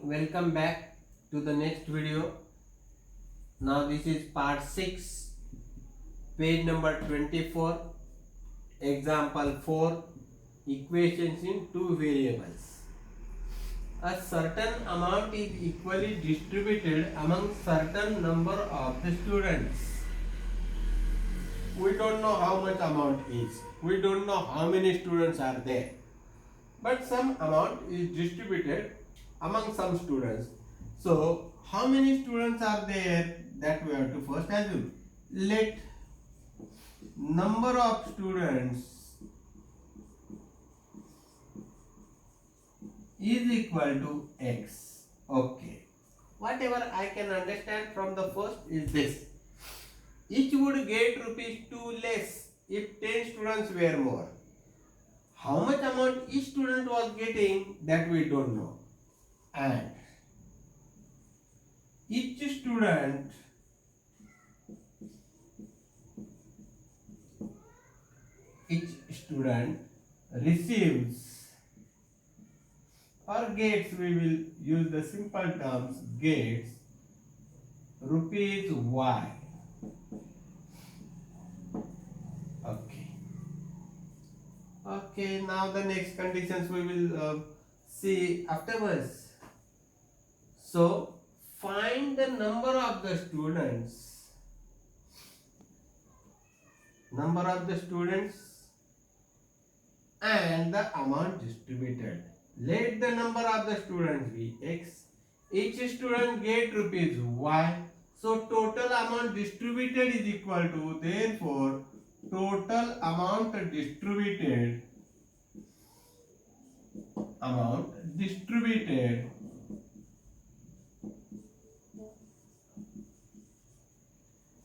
welcome back to the next video. Now this is part 6, page number 24, example 4, equations in two variables. A certain amount is equally distributed among certain number of the students. We don't know how much amount is. We don't know how many students are there. But some amount is distributed among some students. So, how many students are there? That we have to first assume. Let number of students is equal to x. Okay. Whatever I can understand from the first is this. Each would get rupees 2 less if 10 students were more. How much amount each student was getting, that we don't know. And each student receives or gets, we will use the simple terms, gets rupees y. Okay, now the next conditions we will see afterwards. So, find the number of the students and the amount distributed. Let the number of the students be x. Each student get rupees y. So, total amount distributed is equal to, therefore, total amount distributed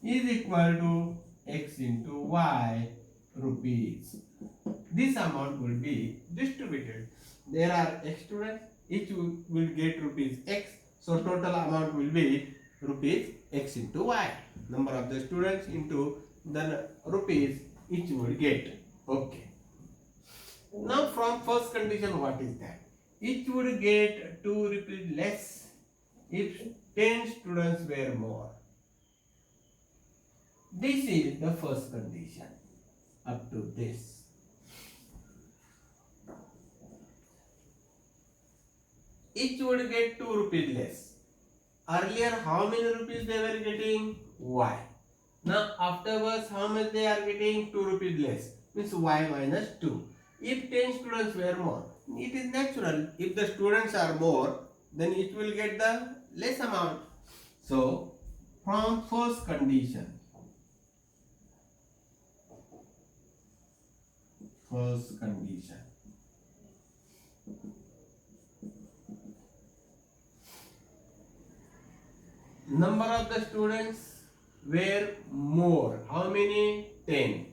is equal to x into y rupees. This amount will be distributed. There are x students, each will get rupees x, so total amount will be rupees x into y. Number of the students into the rupees each would get. Okay. Now from first condition, what is that? Each would get 2 rupees less if 10 students were more. This is the first condition up to this. Each would get 2 rupees less. Earlier, how many rupees they were getting? Y. Now afterwards, how much they are getting? 2 rupees less. Means y minus 2. If 10 students were more, it is natural. If the students are more, then it will get the less amount. So, from first condition, number of the students were more. How many? 10.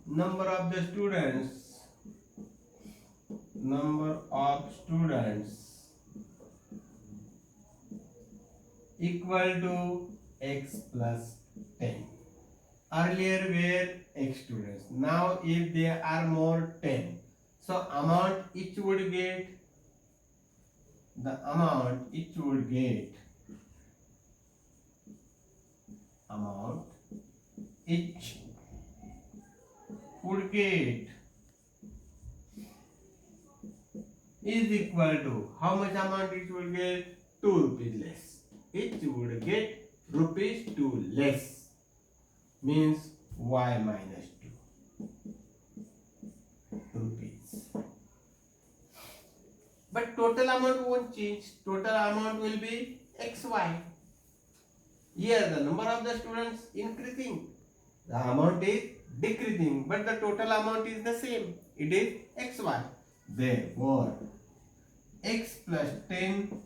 Number of students equal to x plus 10. Earlier were x students. Now if there are more, 10. So amount each would get, is equal to, how much amount it will get? 2 rupees less. It would get rupees 2 less. Means y minus 2 rupees. But total amount won't change. Total amount will be xy. Here the number of the students increasing. The amount is decreasing, but the total amount is the same. It is xy. Therefore, x plus 10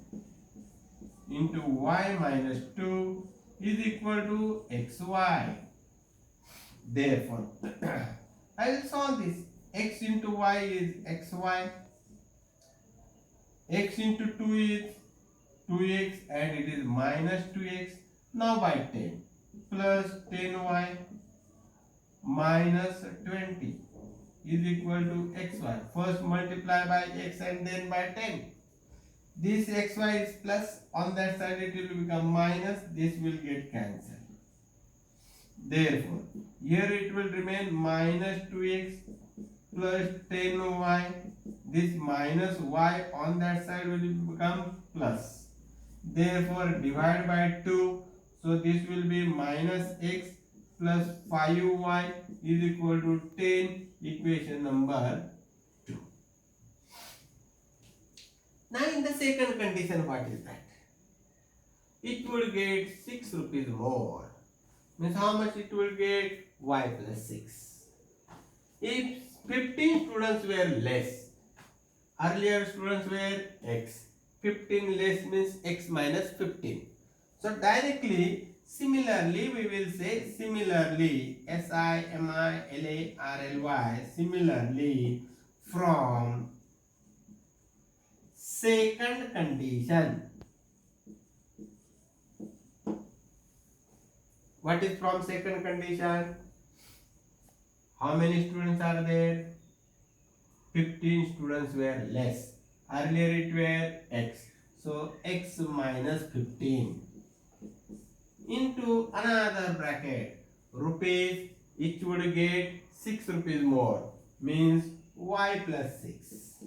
into y minus 2 is equal to xy. Therefore, I will solve this. X into y is xy. X into 2 is 2x and it is minus 2x. Now by 10 plus 10y minus 20 is equal to xy. First multiply by x and then by 10. This xy is plus, on that side it will become minus, this will get cancelled. Therefore, here it will remain minus 2x plus 10y. This minus y on that side will become plus. Therefore, divide by 2. So, this will be minus x plus 5y is equal to 10. Equation number 2. Now, in the second condition, what is that? It will get 6 rupees more. Means how much it will get? Y plus 6. If 15 students were less, earlier students were x, 15 less means x minus 15. So directly, similarly we will say similarly, SIMILARLY, similarly from second condition. What is from second condition? How many students are there? 15 students were less. Earlier it were x. So x minus 15 into another bracket rupees, it would get 6 rupees more, means y plus 6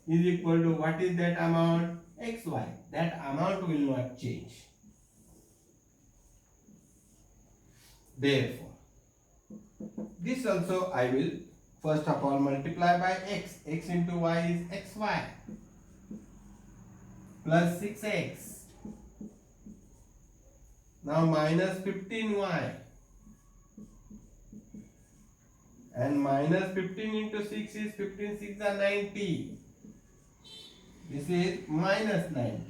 is equal to what is that amount? Xy. That amount will not change. Therefore, this also I will first of all multiply by x. X into y is xy plus 6x. Now minus 15y. And minus 15 into 6 is 15 6 are 90. This is minus 90.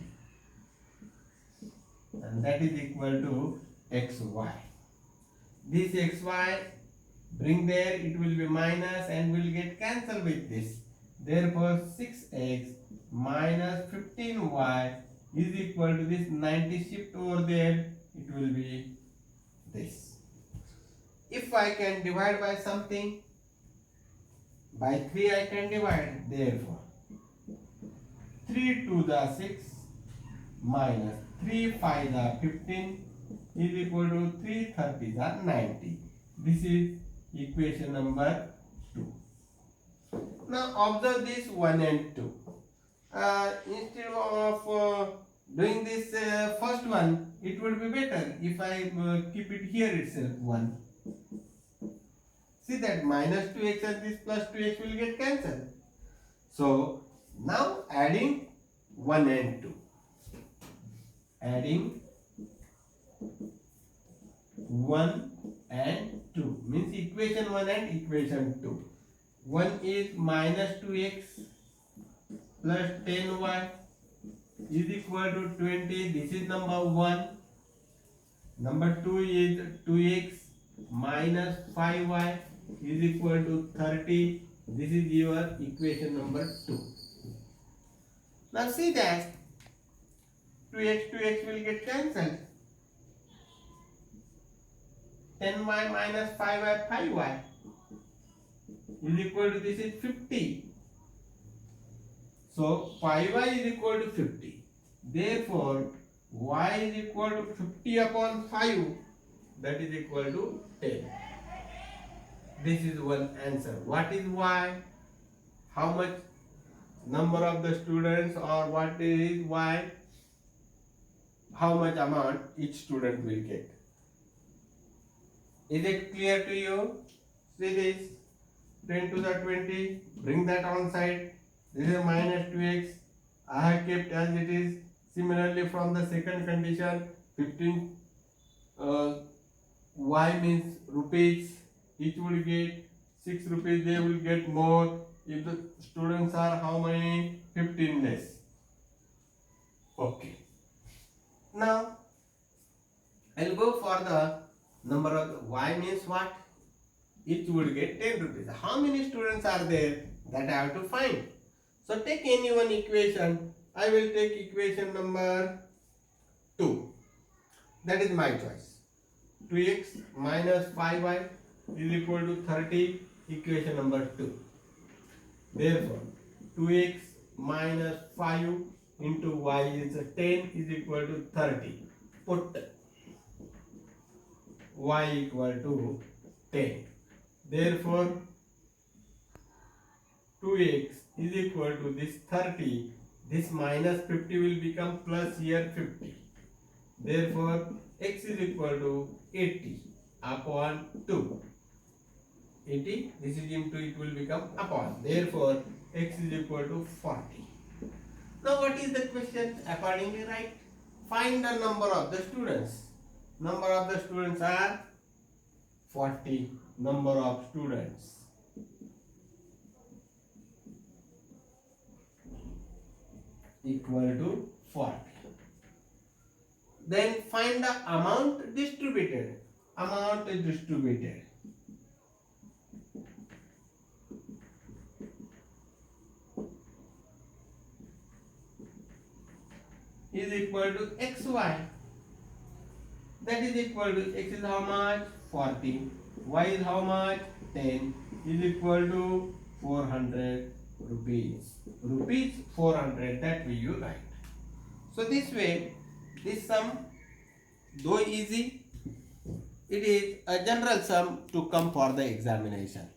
And that is equal to xy. This xy, bring there, it will be minus and will get cancelled with this. Therefore, 6x minus 15y is equal to this 90, shift over there, it will be this. If I can divide by something, by 3 I can divide. Therefore, 3 to the 6 minus 3 5 the 15 is equal to 3 30 the 90. This is equation number 2. Now observe this 1 and 2. Instead of doing this first one, it would be better if I keep it here itself 1. See that minus 2x and this plus 2x will get cancelled. So now adding 1 and 2. Adding 1 and 2 means equation 1 and equation 2. 1 is minus 2x plus 10y is equal to 20. This is number 1. Number 2 is 2x minus 5y is equal to 30. This is your equation number 2. Now see that 2x will get cancelled. 10y minus 5y 5y is equal to, this is 50. So 5y is equal to 50. Therefore, y is equal to 50 upon 5. That is equal to 10. This is one answer. What is y? How much number of the students, or what is y? How much amount each student will get? Is it clear to you? See this 10 to the 20. Bring that on side. This is minus 2x. I have kept as it is. Similarly, from the second condition, 15 y means rupees. Each will get 6 rupees. They will get more if the students are how many? 15 less. Okay. Now I'll go for the number of y means what? Each would get 10 rupees. How many students are there? That I have to find. So take any one equation. I will take equation number 2. That is my choice. 2x minus 5y is equal to 30. Equation number 2. Therefore, 2x minus 5 into y is 10 is equal to 30. Put y equal to 10. Therefore 2x is equal to this 30. This minus 50 will become plus here 50. Therefore x is equal to 80 upon 2. 80, this is into, it will become upon. Therefore x is equal to 40. Now what is the question? Accordingly write. Find the number of the students. Number of the students are 40. Number of students equal to 40. Then find the amount distributed. Amount is distributed. Is equal to xy. That is equal to x is how much? 40. Y is how much? 10. Is equal to 400 rupees. Rupees 400, that way you write. So this way, this sum, though easy, it is a general sum to come for the examination.